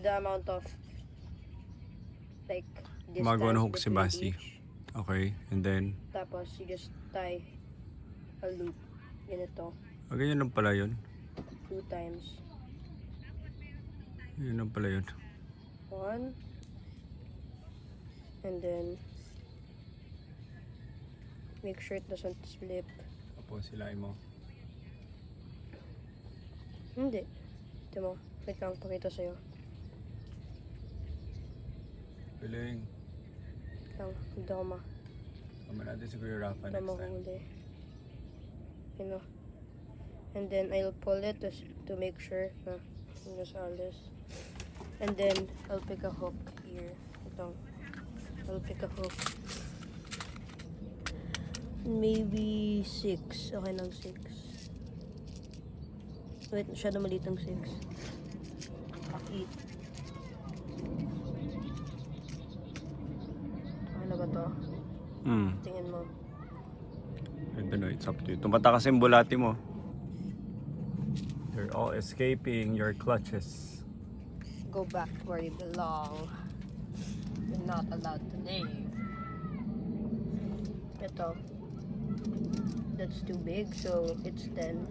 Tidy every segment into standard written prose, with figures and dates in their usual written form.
the amount of like Gumagawa ng distance hook si between Basti. each. Okay, and then? Tapos you just tie a loop. Ganito. Ganyan lang pala yun. 2 times. Yun lang pala yun. 1. And then make sure it doesn't slip. Tapos silain mo. Hindi. Ito mo. Wait lang, pakita sa'yo. Piling. Lang, hindi ako Tama natin si Kuya Rafa next time. mahuli. You know. And then I'll pull it to make sure na nasalis. And then I'll pick a hook here. Ito. I'll pick a hook. Maybe 6. Okay lang, 6. Wait, masyado maliit ang 6. 8. Okay na ba to? Tingin mo. I don't know, it's up to you. Tumata kasi yung bulati mo. You're all escaping your clutches. Go back where you belong. You're not allowed to leave. Ito. That's too big, so it's 10.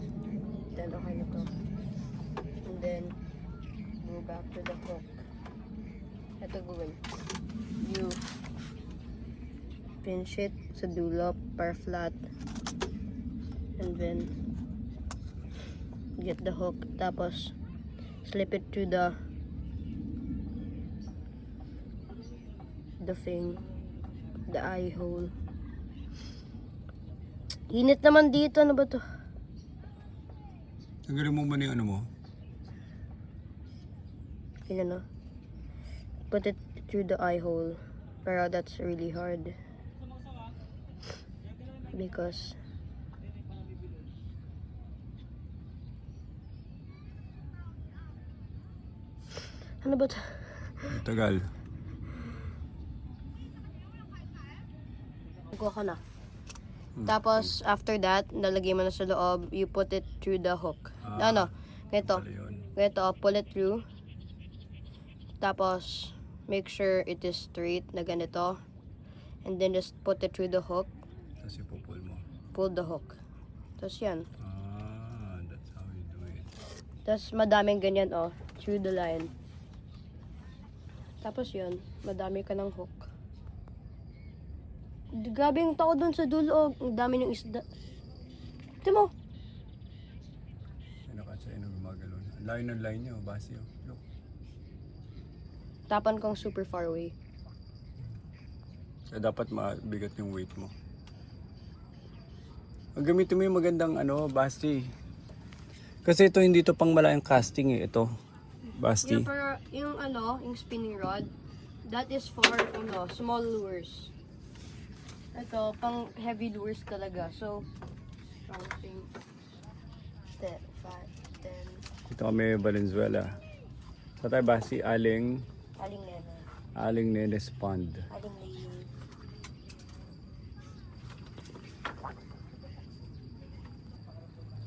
Then okay na to. And then, go back to the hook. Ito gawin. You pinch it sa dulo para flat. And then, get the hook. Tapos, slip it to the thing. The eye hole. Init naman dito. Ano ba to? Tanggalin mo ba na yung ano mo? Yun ano. Put it through the eye hole. Pero that's really hard. Because ano ba to? Tagal. Kuha ka na. Tapos, after that, nalagay mo na sa loob, you put it through the hook. Ano? Ganito. Ganito, pull it through. Tapos, make sure it is straight na ganito. And then, just put it through the hook. Tapos ipupul mo. Pull the hook. Tapos yan. That's how you do it. Tapos, madaming ganyan, oh. Through the line. Tapos yun, madami ka ng hook. Grabe yung tao dun sa dulo, oh. Ang dami ng isda. Ito mo. Nakatsa yun ang gumagalon. Ang layo ng line niyo, Basi. Look. Tapan kang super far away. Kaya dapat mabigat yung weight mo. Ang gamitin mo yung magandang Basti. Kasi ito hindi to pang malayang casting eh. Ito, Basti. Yeah, pero yung spinning rod, that is for, small lures. Ito, pang heavy lures talaga. So, something, 10, 5, 10. Ito kami Valenzuela. Sa tayo Basti, Aling Nena. Aling Nenes Pond. Aling Nene.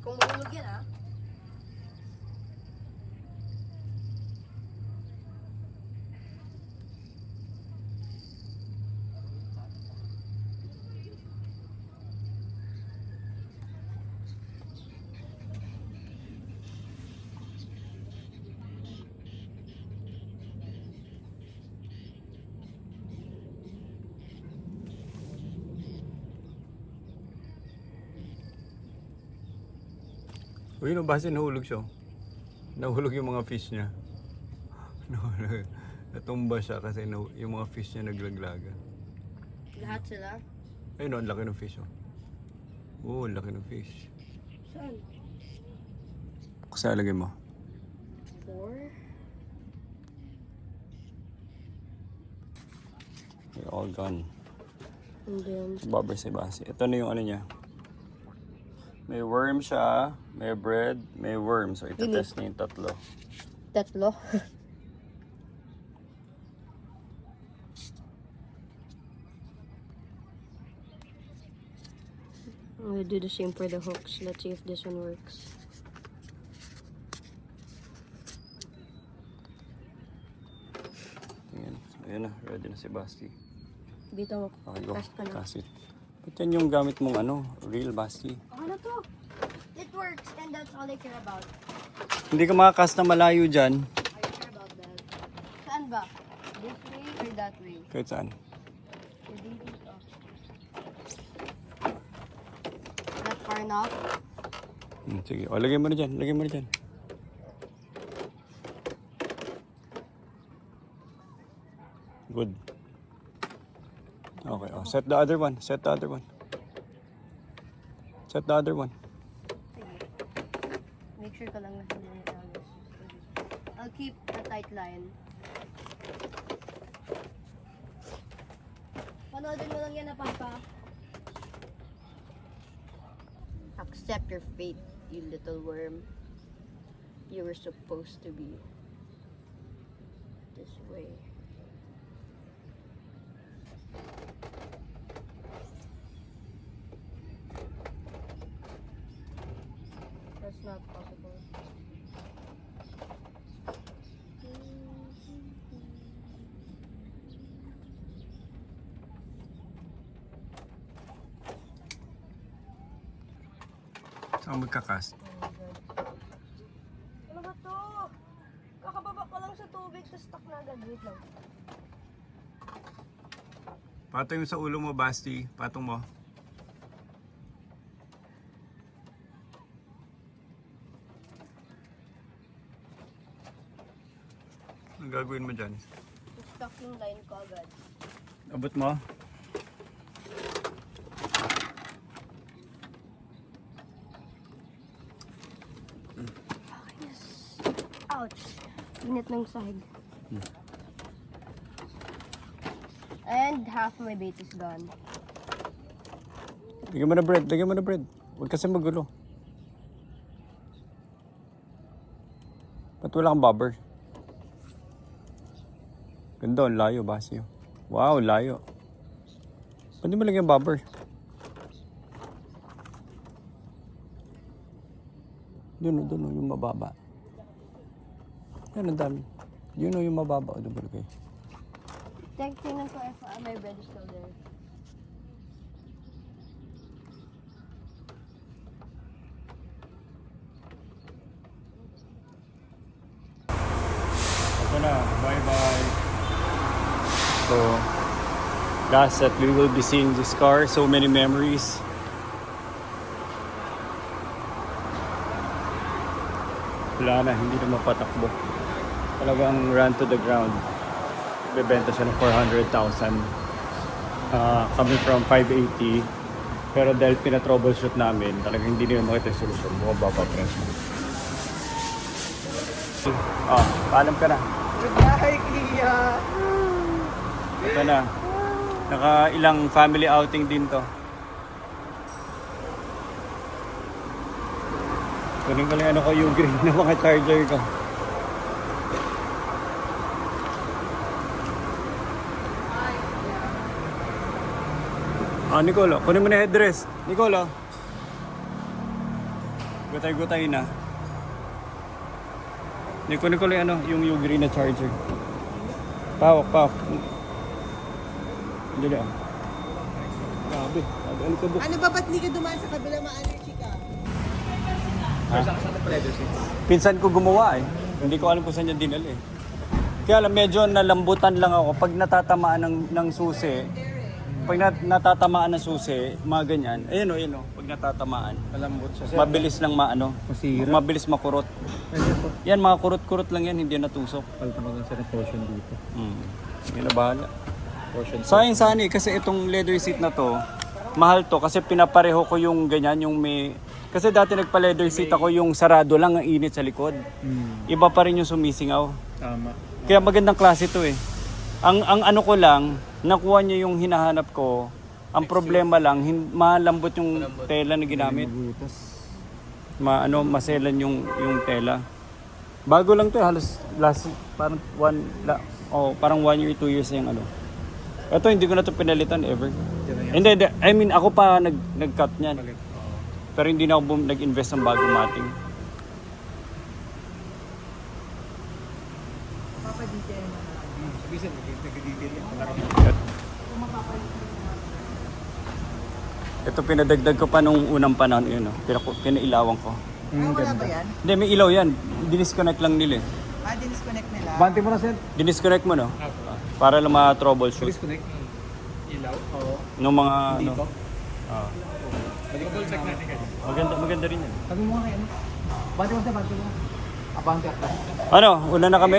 Kung mahulog yan, ah. Uy, Basti nahulog siya. Nahulog yung mga fish niya. Nahulog. Natumba siya kasi yung mga fish niya naglaglaga. Lahat sila? Ayun, ang laki ng fish. Oo, ang laki ng fish. Saan? Kasi alagay mo. 4? They're all gone. And then, Bobber si Basi. Ito na yung ano niya. May worm siya, may bread, may worm. So ito-test niya yung tatlo. tatlo. We'll do the same for the hooks. Let's see if this one works. Ayan na, ready na si Basti. Dito, Okay, go. cast ka na. Cast it. Ba't yan yung gamit mong real Basti? Ano to? It works and that's all I care about. Hindi ka makakast na malayo dyan. I care about that. Saan ba? This way or that way? Kahit saan. Hindi dito. Not far enough? Sige, o lagay mo na dyan, lagay mo na dyan. Good. Okay, set the other one, set the other one. Set the other one. Sige. Make sure ka lang na hindi na tayo. I'll keep a tight line. Panoodin mo lang yan na, Papa. Accept your fate, you little worm. You were supposed to be this way. That's not possible. Saan magkakast? Oh my God. Ano ba to? Kakababa ko lang sa tubig, tapos stuck na agad. Wait lang. Patong yung sa ulo mo, Basti. Patong mo. Anong gagawin mo dyan? Stuck yung line ko agad. Abot mo? Ouch! Init ng sahig. And half my bait is gone. Lagyan mo na bread, lagyan mo na bread. Huwag kasi magulo. Ba't wala kang bobber? Ganda, ang layo, Basti. Wow, layo. Pwede mo lagyan bobber. Yun, yung mababa. Yan, ang dami. Yun yung mababa. O, doon lagay. Tingnan ko if my bread is still there. Ito na. Bye-bye. So, last that we will be seeing this car. So many memories. Wala na, hindi na mapatakbo. Talagang run to the ground. Bebenta siya ng 400,000. Coming from 580. Pero dahil pina-troubleshoot namin, talagang hindi nila makita yung solusyon. Bumababa price mo. Paalam ka na. Goodbye, Kia! Ito na. Naka ilang family outing din to. Kunin ko lang yung green na mga charger ko. Nicolo, kunin mo na headdress. Nicolo. Gutay-gutay na. Kunin ko lang yung green na charger. Pawak. Dali ah. Grabe. Ano ba ba't hindi ka dumaan sa kabila ma-allergy ka? Pinsan ko gumawa eh. Hindi ko alam kung saan niya dinala eh. Kaya alam, medyo nalambutan lang ako pag natatamaan ng susi. Pag natatamaan ng susi, mga ganyan. Ayun o, pag natatamaan. Malambot siya. Mabilis lang Masira. mabilis makurot. Yan, mga kurot-kurot lang yan, hindi natusok. Palitan ko lang sa portion dito. Hindi na bahala. Portion. Sayang sana eh, kasi itong leather seat na to, mahal to kasi pinapareho ko yung ganyan, yung may... Kasi dati nagpa-leather seat ako, yung sarado lang ang init sa likod. Iba pa rin yung sumisingaw. Tama. Kaya magandang klase to eh. Ang ano ko lang, nakuha niya yung hinahanap ko. Ang problema lang, malambot yung tela na ginamit. Magutas. Maselan yung tela. Bago lang to, halos parang parang 1 year, 2 years na yung ano. Ito hindi ko na to pinalitan ever. Hindi. I mean, ako pa nag-cut niyan. Pero hindi na ako nag-invest ng bagong mating. Papa dito. Ito pinadagdag ko pa nung unang panahon yun, no? Pinailawan ko. Wala ba yan? Hindi, may ilaw yan. Dinisconnect lang nila eh. Disconnect nila. Bante mo na, Sir. Dinisconnect mo, no? Para lang ma-troubleshoot. Disconnect. Ilaw? Oo. Nung mga ano. Dito? Ah. Double check natin kayo. Maganda rin yan. Sabi mo nga kayo, ano? Bante mo, Sir. Bante mo. Abante ako. Ano, una na kami?